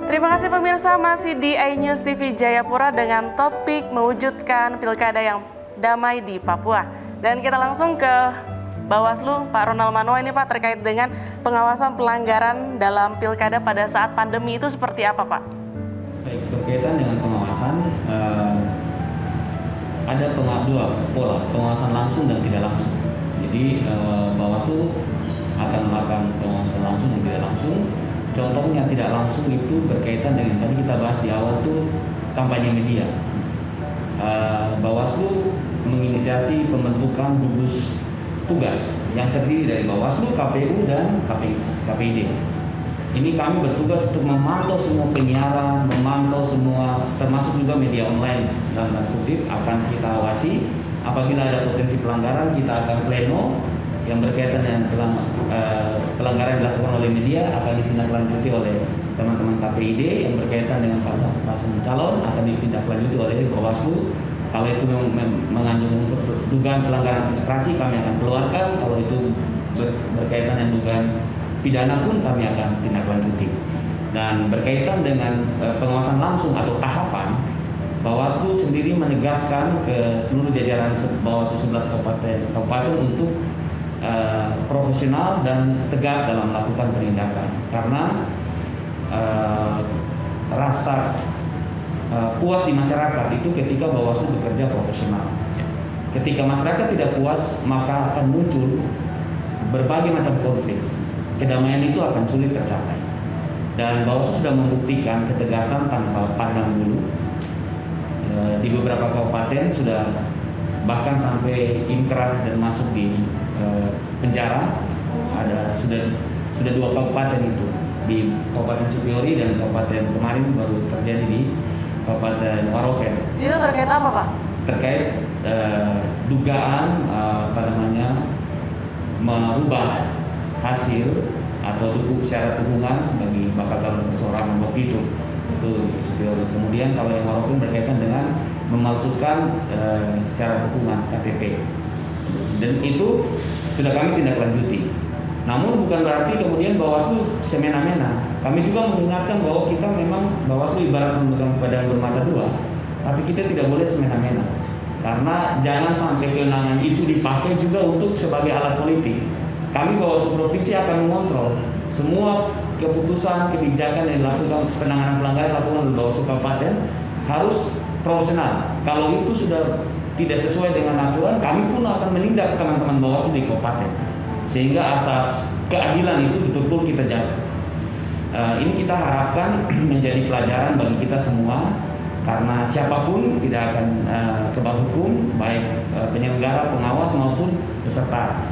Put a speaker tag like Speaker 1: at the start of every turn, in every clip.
Speaker 1: Terima kasih pemirsa, masih di iNews TV Jayapura dengan topik mewujudkan pilkada yang damai di Papua. Dan kita langsung ke Bawaslu, Pak Ronald Manoa ini Pak, terkait dengan pengawasan pelanggaran dalam pilkada pada saat pandemi itu seperti apa Pak?
Speaker 2: Baik, berkaitan dengan pengawasan, ada dua pola, pengawasan langsung dan tidak langsung. Jadi Bawaslu akan melakukan pengawasan langsung dan tidak langsung. Contohnya tidak langsung itu berkaitan dengan tadi kita bahas di awal tuh kampanye media. Bawaslu menginisiasi pembentukan gugus tugas yang terdiri dari Bawaslu, KPU dan KPID. Ini kami bertugas untuk memantau semua penyiaran, memantau semua termasuk juga media online dalam tanda kutip akan kita awasi. Apabila ada potensi pelanggaran kita akan pleno yang berkaitan dengan pelanggaran yang dilakukan oleh media akan ditindaklanjuti oleh teman-teman KPID, yang berkaitan dengan pasangan calon akan ditindaklanjuti oleh Bawaslu. Kalau itu mengandung unsur dugaan pelanggaran administrasi kami akan keluarkan, kalau itu berkaitan dengan dugaan pidana pun kami akan tindaklanjuti. Dan berkaitan dengan pengawasan langsung atau tahapan, Bawaslu sendiri menegaskan ke seluruh jajaran Bawaslu 11 kabupaten untuk profesional dan tegas dalam melakukan penindakan, karena rasa puas di masyarakat itu ketika Bawaslu bekerja profesional. Ketika masyarakat tidak puas, maka akan muncul berbagai macam konflik. Kedamaian itu akan sulit tercapai. Dan Bawaslu sudah membuktikan ketegasan tanpa pandang bulu. Di beberapa kabupaten sudah bahkan sampai inkrah dan masuk di penjara. Ada sudah 2 kabupaten itu, di Kabupaten Cipiori dan Kabupaten kemarin baru terjadi di Kabupaten Waropen.
Speaker 1: Itu terkait apa Pak?
Speaker 2: Terkait dugaan merubah hasil atau syarat dukungan bagi bakal calon perseorangan waktu itu Cipiori. Kemudian kalau yang Waropen berkaitan dengan memalsukan syarat dukungan KTP, dan itu sudah kami tindak lanjuti. Namun bukan berarti kemudian Bawaslu semena-mena. Kami juga mengingatkan bahwa kita memang Bawaslu ibarat memegang pedang bermata dua, tapi kita tidak boleh semena-mena. Karena jangan sampai kewenangan itu dipakai juga untuk sebagai alat politik. Kami Bawaslu Provinsi akan mengontrol semua keputusan, kebijakan yang dilakukan, penanganan pelanggaran yang dilakukan oleh Bawaslu Kabupaten harus profesional. Kalau itu sudah tidak sesuai dengan aturan, kami pun akan menindak teman-teman Bawaslu di kabupaten, sehingga asas keadilan itu betul-betul kita jaga. Ini kita harapkan menjadi pelajaran bagi kita semua, karena siapapun tidak akan kebal hukum, baik penyelenggara, pengawas maupun peserta.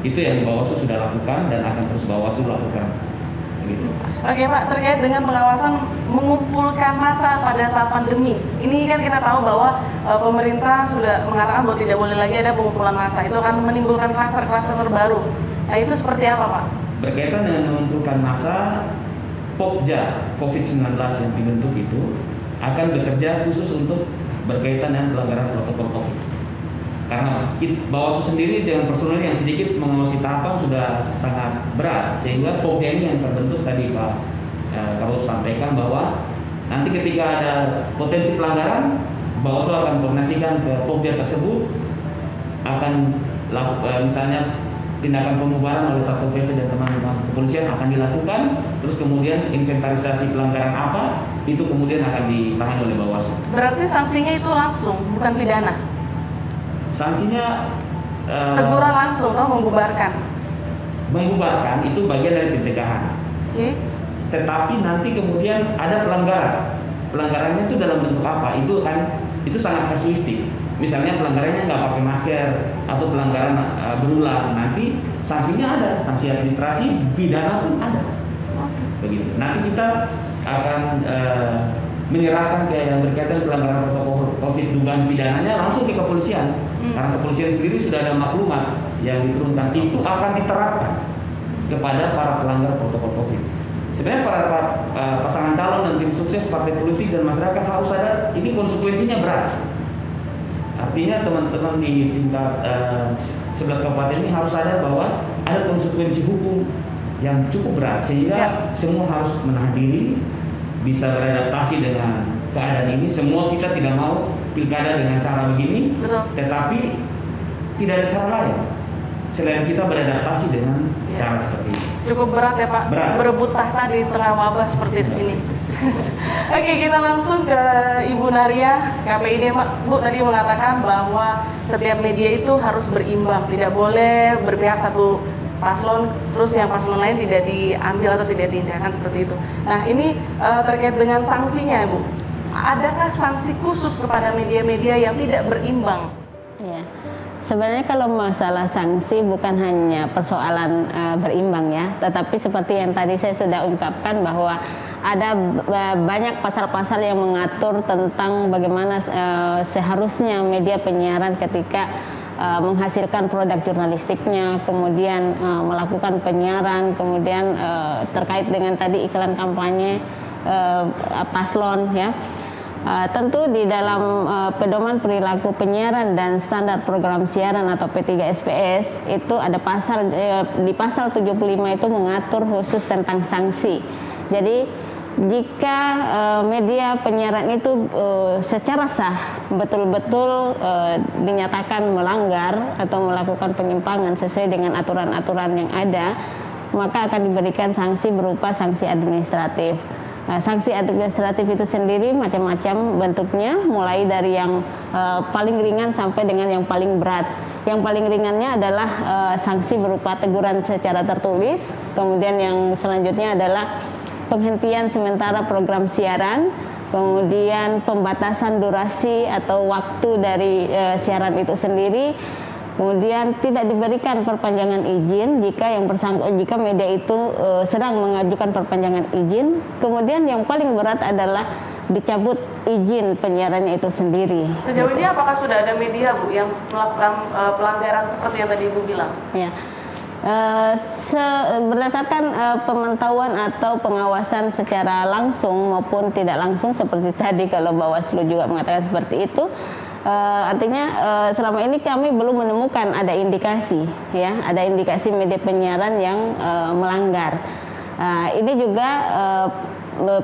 Speaker 2: Itu yang Bawaslu sudah lakukan dan akan terus Bawaslu lakukan. Begitu.
Speaker 1: Oke Pak, terkait dengan pengawasan mengumpulkan massa pada saat pandemi, ini kan kita tahu bahwa pemerintah sudah mengatakan bahwa tidak boleh lagi ada pengumpulan massa, itu akan menimbulkan kluster-kluster terbaru. Nah itu seperti apa Pak?
Speaker 2: Berkaitan dengan mengumpulkan massa, Pokja COVID-19 yang dibentuk itu akan bekerja khusus untuk berkaitan dengan pelanggaran protokol COVID. Karena Bawaslu sendiri dengan personil yang sedikit mengawasi tahapan sudah sangat berat, sehingga Pokja ini yang terbentuk tadi Pak Kabut sampaikan bahwa nanti ketika ada potensi pelanggaran, Bawaslu akan koordinasikan ke Pokja tersebut, akan misalnya tindakan pembubaran oleh Satpol PP dan teman-teman kepolisian akan dilakukan, terus kemudian inventarisasi pelanggaran apa itu kemudian akan ditangani oleh Bawaslu.
Speaker 1: Berarti sanksinya itu langsung, bukan pidana?
Speaker 2: Sanksinya
Speaker 1: teguran langsung atau membubarkan?
Speaker 2: Membubarkan itu bagian dari pencegahan.
Speaker 1: Okay.
Speaker 2: Tetapi nanti kemudian ada pelanggaran. Pelanggarannya itu dalam bentuk apa? Itu sangat kasuistik. Misalnya pelanggarannya nggak pakai masker atau pelanggaran berulang, nanti sanksinya ada, sanksi administrasi, pidana pun ada. Begitu. Nanti kita akan menyerahkan ke yang berkaitan pelanggaran protokol COVID dugaan pidananya langsung ke kepolisian. Karena kepolisian sendiri sudah ada maklumat yang diturunkan, itu akan diterapkan kepada para pelanggar protokol COVID. Sebenarnya para pasangan calon dan tim sukses partai politik dan masyarakat harus sadar ini konsekuensinya berat. Artinya teman-teman di tingkat 11 kabupaten ini harus sadar bahwa ada konsekuensi hukum yang cukup berat sehingga semua harus menahan diri, bisa beradaptasi dengan keadaan ini. Semua kita tidak mau pilkada dengan cara begini, tetapi tidak ada cara lain selain kita beradaptasi dengan cara seperti ini.
Speaker 1: Cukup berat ya Pak, berebut tahta di tengah wabah seperti ini. Oke, kita langsung ke Ibu Naria, KPID. Bu tadi mengatakan bahwa setiap media itu harus berimbang, tidak boleh berpihak satu paslon, terus yang paslon lain tidak diambil atau tidak diindahkan seperti itu. Nah ini terkait dengan sanksinya Bu, adakah sanksi khusus kepada media-media yang tidak berimbang?
Speaker 3: Ya. Sebenarnya kalau masalah sanksi bukan hanya persoalan berimbang ya, tetapi seperti yang tadi saya sudah ungkapkan bahwa ada banyak pasal-pasal yang mengatur tentang bagaimana seharusnya media penyiaran ketika menghasilkan produk jurnalistiknya, kemudian melakukan penyiaran, kemudian terkait dengan tadi iklan kampanye paslon ya. Tentu di dalam pedoman perilaku penyiaran dan standar program siaran atau P3SPS itu ada pasal di pasal 75 itu mengatur khusus tentang sanksi. Jadi jika media penyiaran itu secara sah betul-betul dinyatakan melanggar atau melakukan penyimpangan sesuai dengan aturan-aturan yang ada, maka akan diberikan sanksi berupa sanksi administratif. Sanksi administratif itu sendiri macam-macam bentuknya, mulai dari yang paling ringan sampai dengan yang paling berat. Yang paling ringannya adalah sanksi berupa teguran secara tertulis, kemudian yang selanjutnya adalah penghentian sementara program siaran, kemudian pembatasan durasi atau waktu dari siaran itu sendiri. Kemudian tidak diberikan perpanjangan izin jika media itu sedang mengajukan perpanjangan izin. Kemudian yang paling berat adalah dicabut izin penyiarannya itu sendiri.
Speaker 1: Sejauh ini apakah sudah ada media Bu yang melakukan pelanggaran seperti yang tadi Ibu bilang?
Speaker 3: Ya. Berdasarkan pemantauan atau pengawasan secara langsung maupun tidak langsung seperti tadi kalau Bawaslu juga mengatakan seperti itu. Artinya selama ini kami belum menemukan ada indikasi media penyiaran yang melanggar. Ini juga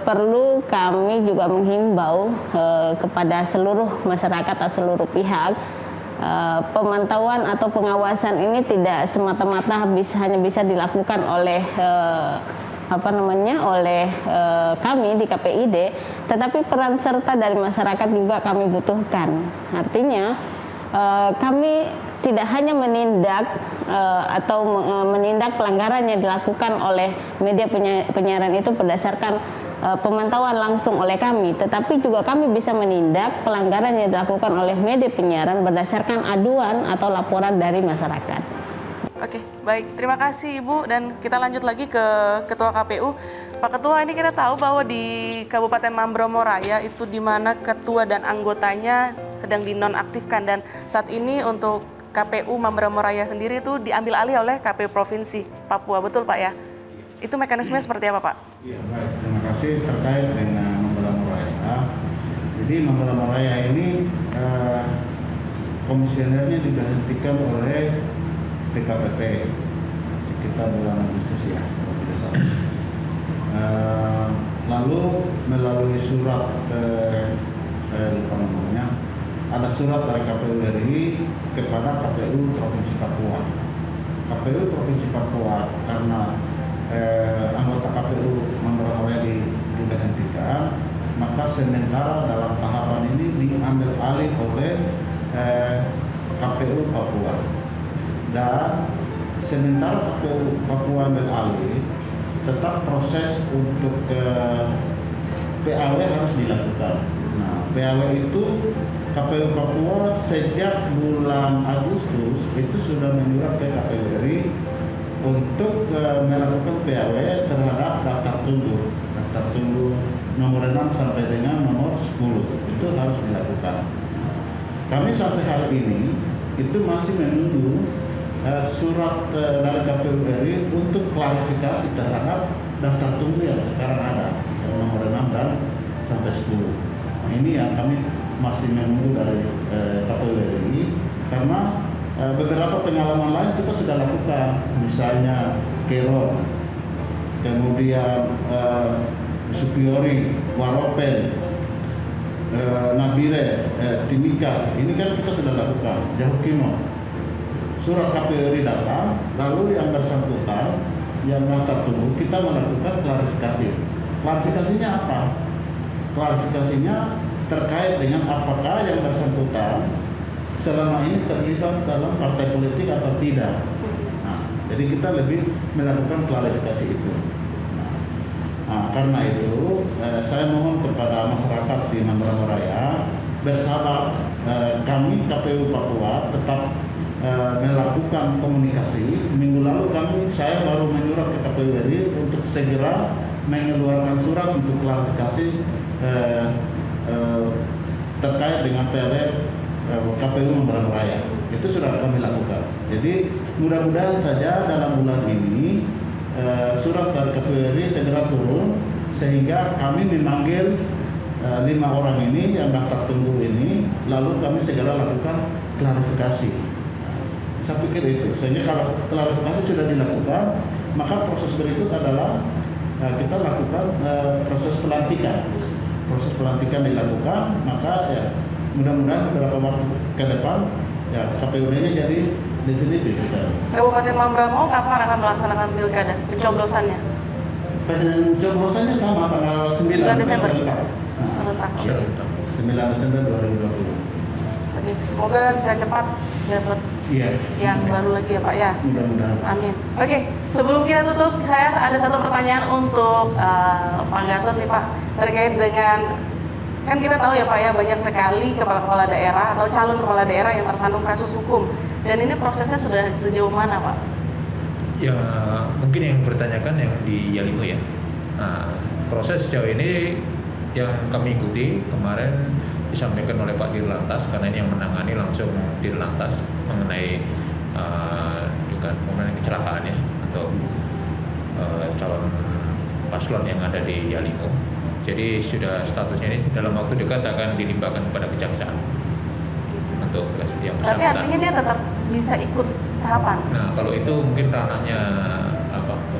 Speaker 3: perlu kami juga menghimbau kepada seluruh masyarakat atau seluruh pihak. Pemantauan atau pengawasan ini tidak semata-mata hanya bisa dilakukan oleh kami di KPID, tetapi peran serta dari masyarakat juga kami butuhkan. Artinya kami tidak hanya menindak atau menindak pelanggaran yang dilakukan oleh media penyiaran itu berdasarkan pemantauan langsung oleh kami, tetapi juga kami bisa menindak pelanggaran yang dilakukan oleh media penyiaran berdasarkan aduan atau laporan dari masyarakat.
Speaker 1: Oke, baik. Terima kasih Ibu, dan kita lanjut lagi ke Ketua KPU. Pak Ketua, ini kita tahu bahwa di Kabupaten Mambramo Raya itu di mana ketua dan anggotanya sedang dinonaktifkan, dan saat ini untuk KPU Mambramo Raya sendiri itu diambil alih oleh KPU Provinsi Papua, betul Pak ya? Itu mekanismenya seperti apa Pak?
Speaker 4: Iya, baik. Terima kasih. Terkait dengan Mambramo Raya. Jadi Mambramo Raya ini komisionernya diberhentikan oleh DKPP sekitar bulan Agustus ya, kalau tidak salah. Lalu melalui surat, saya lupa namanya, ada surat dari KPU RI kepada KPU Provinsi Papua. KPU Provinsi Papua karena anggota KPU Mambramo Raya diberhentikan, maka sementara dalam tahapan ini diambil alih oleh KPU Papua. Dan sementara KPU Papua ambil alih, tetap proses untuk PAW harus dilakukan. Nah, PAW itu KPU Papua sejak bulan Agustus itu sudah menyurat ke KPU RI untuk melakukan PAW terhadap daftar tunggu nomor 6 sampai dengan nomor 10 itu harus dilakukan. Kami sampai hari ini itu masih menunggu surat dari KPU RI untuk klarifikasi terhadap daftar tunggu yang sekarang ada nomor 6 dan sampai 10. Nah, ini yang kami masih menunggu dari KPU RI karena beberapa pengalaman lain kita sudah lakukan, misalnya Kero kemudian Supiori, Waropen, Nabire, Timika, ini kan kita sudah lakukan. Jahukimo, surat KPU datang, lalu yang bersangkutan, yang daftar tunggu, kita melakukan klarifikasi. Klarifikasinya apa? Klarifikasinya terkait dengan apakah yang bersangkutan selama ini terlibat dalam partai politik atau tidak. Nah, jadi kita lebih melakukan klarifikasi itu. Nah, karena itu saya mohon kepada masyarakat di Mambramo Raya bersabar. Kami KPU Papua tetap melakukan komunikasi. Minggu lalu saya baru menyurat ke KPU RI untuk segera mengeluarkan surat untuk klarifikasi terkait dengan PLW KPU Mambramo Raya. Itu sudah kami lakukan. Jadi mudah-mudahan saja dalam bulan ini surat dari KPU RI segera turun sehingga kami memanggil 5 orang ini yang daftar tunggu ini, lalu kami segera lakukan klarifikasi. Saya pikir itu. Sehingga kalau klarifikasi sudah dilakukan, maka proses berikut adalah kita lakukan proses pelantikan. Proses pelantikan dilakukan, maka ya mudah-mudahan beberapa waktu ke depan ya KPU-nya jadi definitif.
Speaker 1: Kabupaten Mambramo kapan akan melaksanakan pilkada pencoblosannya?
Speaker 4: Pencoblosannya sama tanggal 9
Speaker 1: Desember.
Speaker 4: Serentak.
Speaker 1: Oke.
Speaker 4: 9 Desember 2020.
Speaker 1: Oke, semoga bisa cepat dapat yang baru lagi ya Pak ya.
Speaker 4: Mudah-mudahan.
Speaker 1: Amin. Oke, sebelum kita tutup, saya ada satu pertanyaan untuk Pak Gatot nih Pak, terkait dengan, kan kita tahu ya Pak ya, banyak sekali kepala-kepala daerah atau calon kepala daerah yang tersandung kasus hukum, dan ini prosesnya sudah sejauh mana Pak?
Speaker 5: Ya mungkin yang bertanyakan yang di Yalimo ya. Nah, proses sejauh ini yang kami ikuti kemarin disampaikan oleh Pak Dirlantas, karena ini yang menangani langsung Dirlantas mengenai mengenai kecelakaan ya untuk calon paslon yang ada di Yalimo. Jadi sudah statusnya ini dalam waktu dekat akan dilimpahkan kepada kejaksaan untuk yang bersangkutan.
Speaker 1: Tapi artinya dia tetap bisa ikut tahapan.
Speaker 5: Nah kalau itu mungkin ranahnya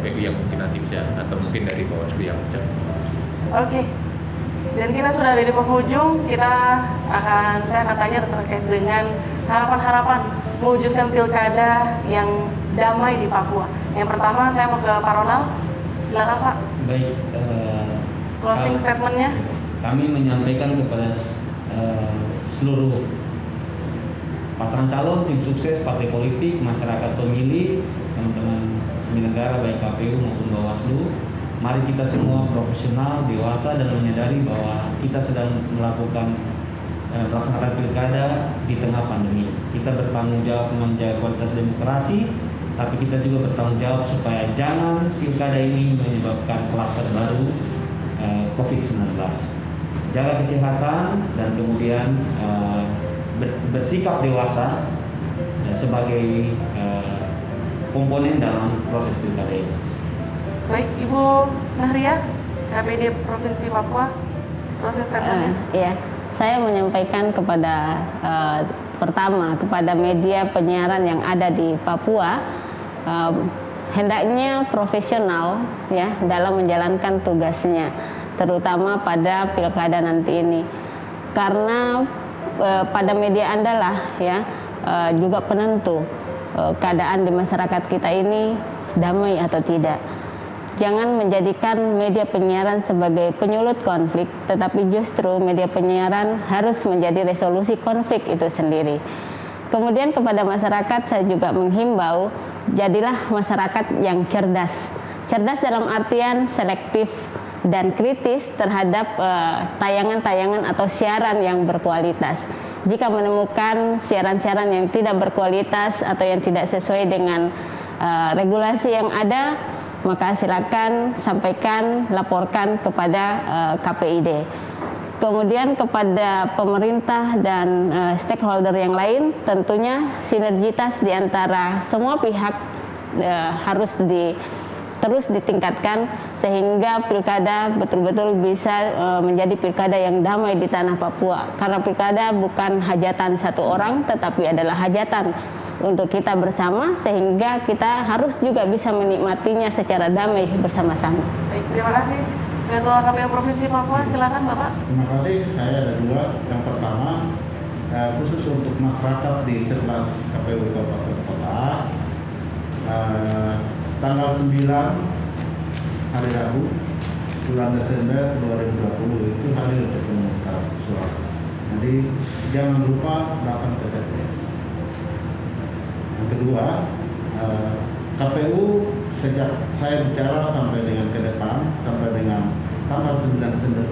Speaker 5: KPU yang mungkin nanti bisa, atau mungkin dari Bawaslu yang bisa.
Speaker 1: Oke. Dan kita sudah ada di penghujung, saya akan tanya terkait dengan harapan-harapan mewujudkan pilkada yang damai di Papua. Yang pertama saya mau ke Pak Ronald, silakan Pak.
Speaker 2: Baik.
Speaker 1: Closing statementnya.
Speaker 2: Kami menyampaikan kepada seluruh pasangan calon, tim sukses, partai politik, masyarakat pemilih, teman-teman penyelenggara baik KPU maupun Bawaslu. Mari kita semua profesional, dewasa, dan menyadari bahwa kita sedang melaksanakan pilkada di tengah pandemi. Kita bertanggung jawab menjaga kualitas demokrasi, tapi kita juga bertanggung jawab supaya jangan pilkada ini menyebabkan klaster baru COVID-19. Jaga kesehatan dan kemudian bersikap dewasa sebagai komponen dalam proses pilkada ini.
Speaker 1: Baik, Ibu Nahria, KPD Provinsi Papua, closing statementnya.
Speaker 3: Iya, saya menyampaikan kepada pertama kepada media penyiaran yang ada di Papua, hendaknya profesional ya dalam menjalankan tugasnya, terutama pada pilkada nanti ini, karena pada media Anda lah ya juga penentu keadaan di masyarakat kita ini damai atau tidak. Jangan menjadikan media penyiaran sebagai penyulut konflik, tetapi justru media penyiaran harus menjadi resolusi konflik itu sendiri. Kemudian kepada masyarakat saya juga menghimbau, jadilah masyarakat yang cerdas. Cerdas dalam artian selektif dan kritis terhadap tayangan-tayangan atau siaran yang berkualitas. Jika menemukan siaran-siaran yang tidak berkualitas atau yang tidak sesuai dengan regulasi yang ada, maka silakan sampaikan, laporkan kepada KPID. Kemudian kepada pemerintah dan stakeholder yang lain, tentunya sinergitas di antara semua pihak harus terus ditingkatkan sehingga pilkada betul-betul bisa menjadi pilkada yang damai di tanah Papua. Karena pilkada bukan hajatan satu orang, tetapi adalah hajatan untuk kita bersama, sehingga kita harus juga bisa menikmatinya secara damai bersama-sama.
Speaker 1: Baik, terima kasih. Ketua KPU Provinsi Papua, silakan Bapak.
Speaker 4: Terima kasih. Saya ada dua. Yang pertama, khusus untuk masyarakat di 11 KPU Kabupaten Kota, tanggal 9 hari Rabu bulan Desember 2020 itu hari untuk pemungutan suara. Jadi jangan lupa datang ke TPS. Yang kedua, KPU sejak saya bicara sampai dengan ke depan, sampai dengan tanggal 9 Desember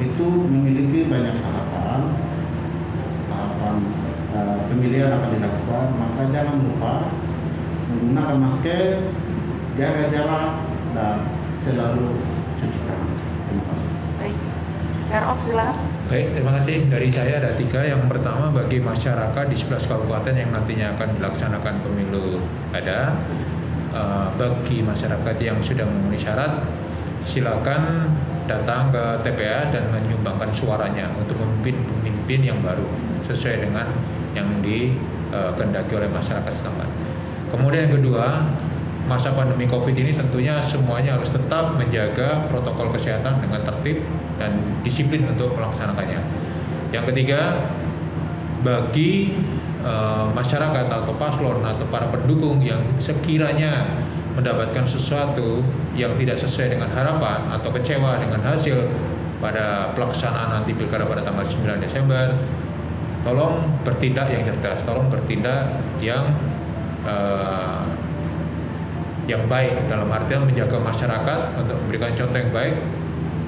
Speaker 4: itu memiliki banyak tahapan pemilihan akan dilakukan, maka jangan lupa menggunakan masker, jaga jarak, dan selalu cuci tangan. Terima kasih.
Speaker 1: Baik, Karop silakan.
Speaker 5: Baik, terima kasih. Dari saya ada 3. Yang pertama, bagi masyarakat di 11 kabupaten yang nantinya akan dilaksanakan pemilu kada, bagi masyarakat yang sudah memenuhi syarat, silakan datang ke TPS dan menyumbangkan suaranya untuk memimpin pemimpin yang baru sesuai dengan yang dikehendaki oleh masyarakat setempat. Kemudian yang kedua, masa pandemi COVID ini tentunya semuanya harus tetap menjaga protokol kesehatan dengan tertib dan disiplin untuk melaksanakannya. Yang ketiga, bagi masyarakat atau paslon atau para pendukung yang sekiranya mendapatkan sesuatu yang tidak sesuai dengan harapan atau kecewa dengan hasil pada pelaksanaan nanti pilkada pada tanggal 9 Desember, tolong bertindak yang cerdas, tolong bertindak yang baik, dalam artian menjaga masyarakat untuk memberikan contoh yang baik.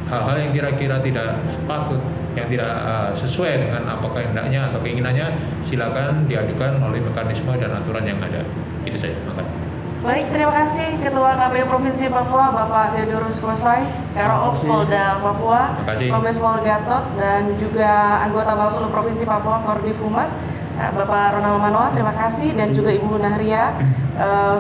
Speaker 5: Hal-hal yang kira-kira tidak patut, yang tidak sesuai dengan apa kehendaknya atau keinginannya, silakan diajukan melalui mekanisme dan aturan yang ada. Itu saja. Terima kasih.
Speaker 1: Baik, terima kasih Ketua KPU Provinsi Papua Bapak Theodorus Kosai, Karo-Ops Polda Papua, Kombes Pol Gatot, dan juga anggota Bawaslu Provinsi Papua Kordif Humas Bapak Ronald Manoa, terima kasih, dan juga Ibu Nahria,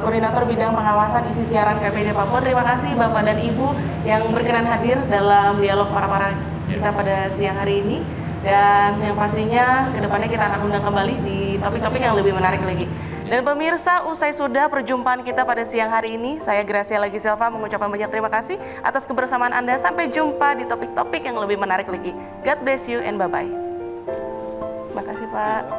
Speaker 1: Koordinator Bidang Pengawasan Isi Siaran KPD Papua. Terima kasih Bapak dan Ibu yang berkenan hadir dalam dialog para kita pada siang hari ini. Dan yang pastinya kedepannya kita akan undang kembali di topik-topik yang lebih menarik lagi. Dan pemirsa, usai sudah perjumpaan kita pada siang hari ini, saya Gracia Lagiselva mengucapkan banyak terima kasih atas kebersamaan Anda. Sampai jumpa di topik-topik yang lebih menarik lagi. God bless you and bye-bye. Terima kasih Pak.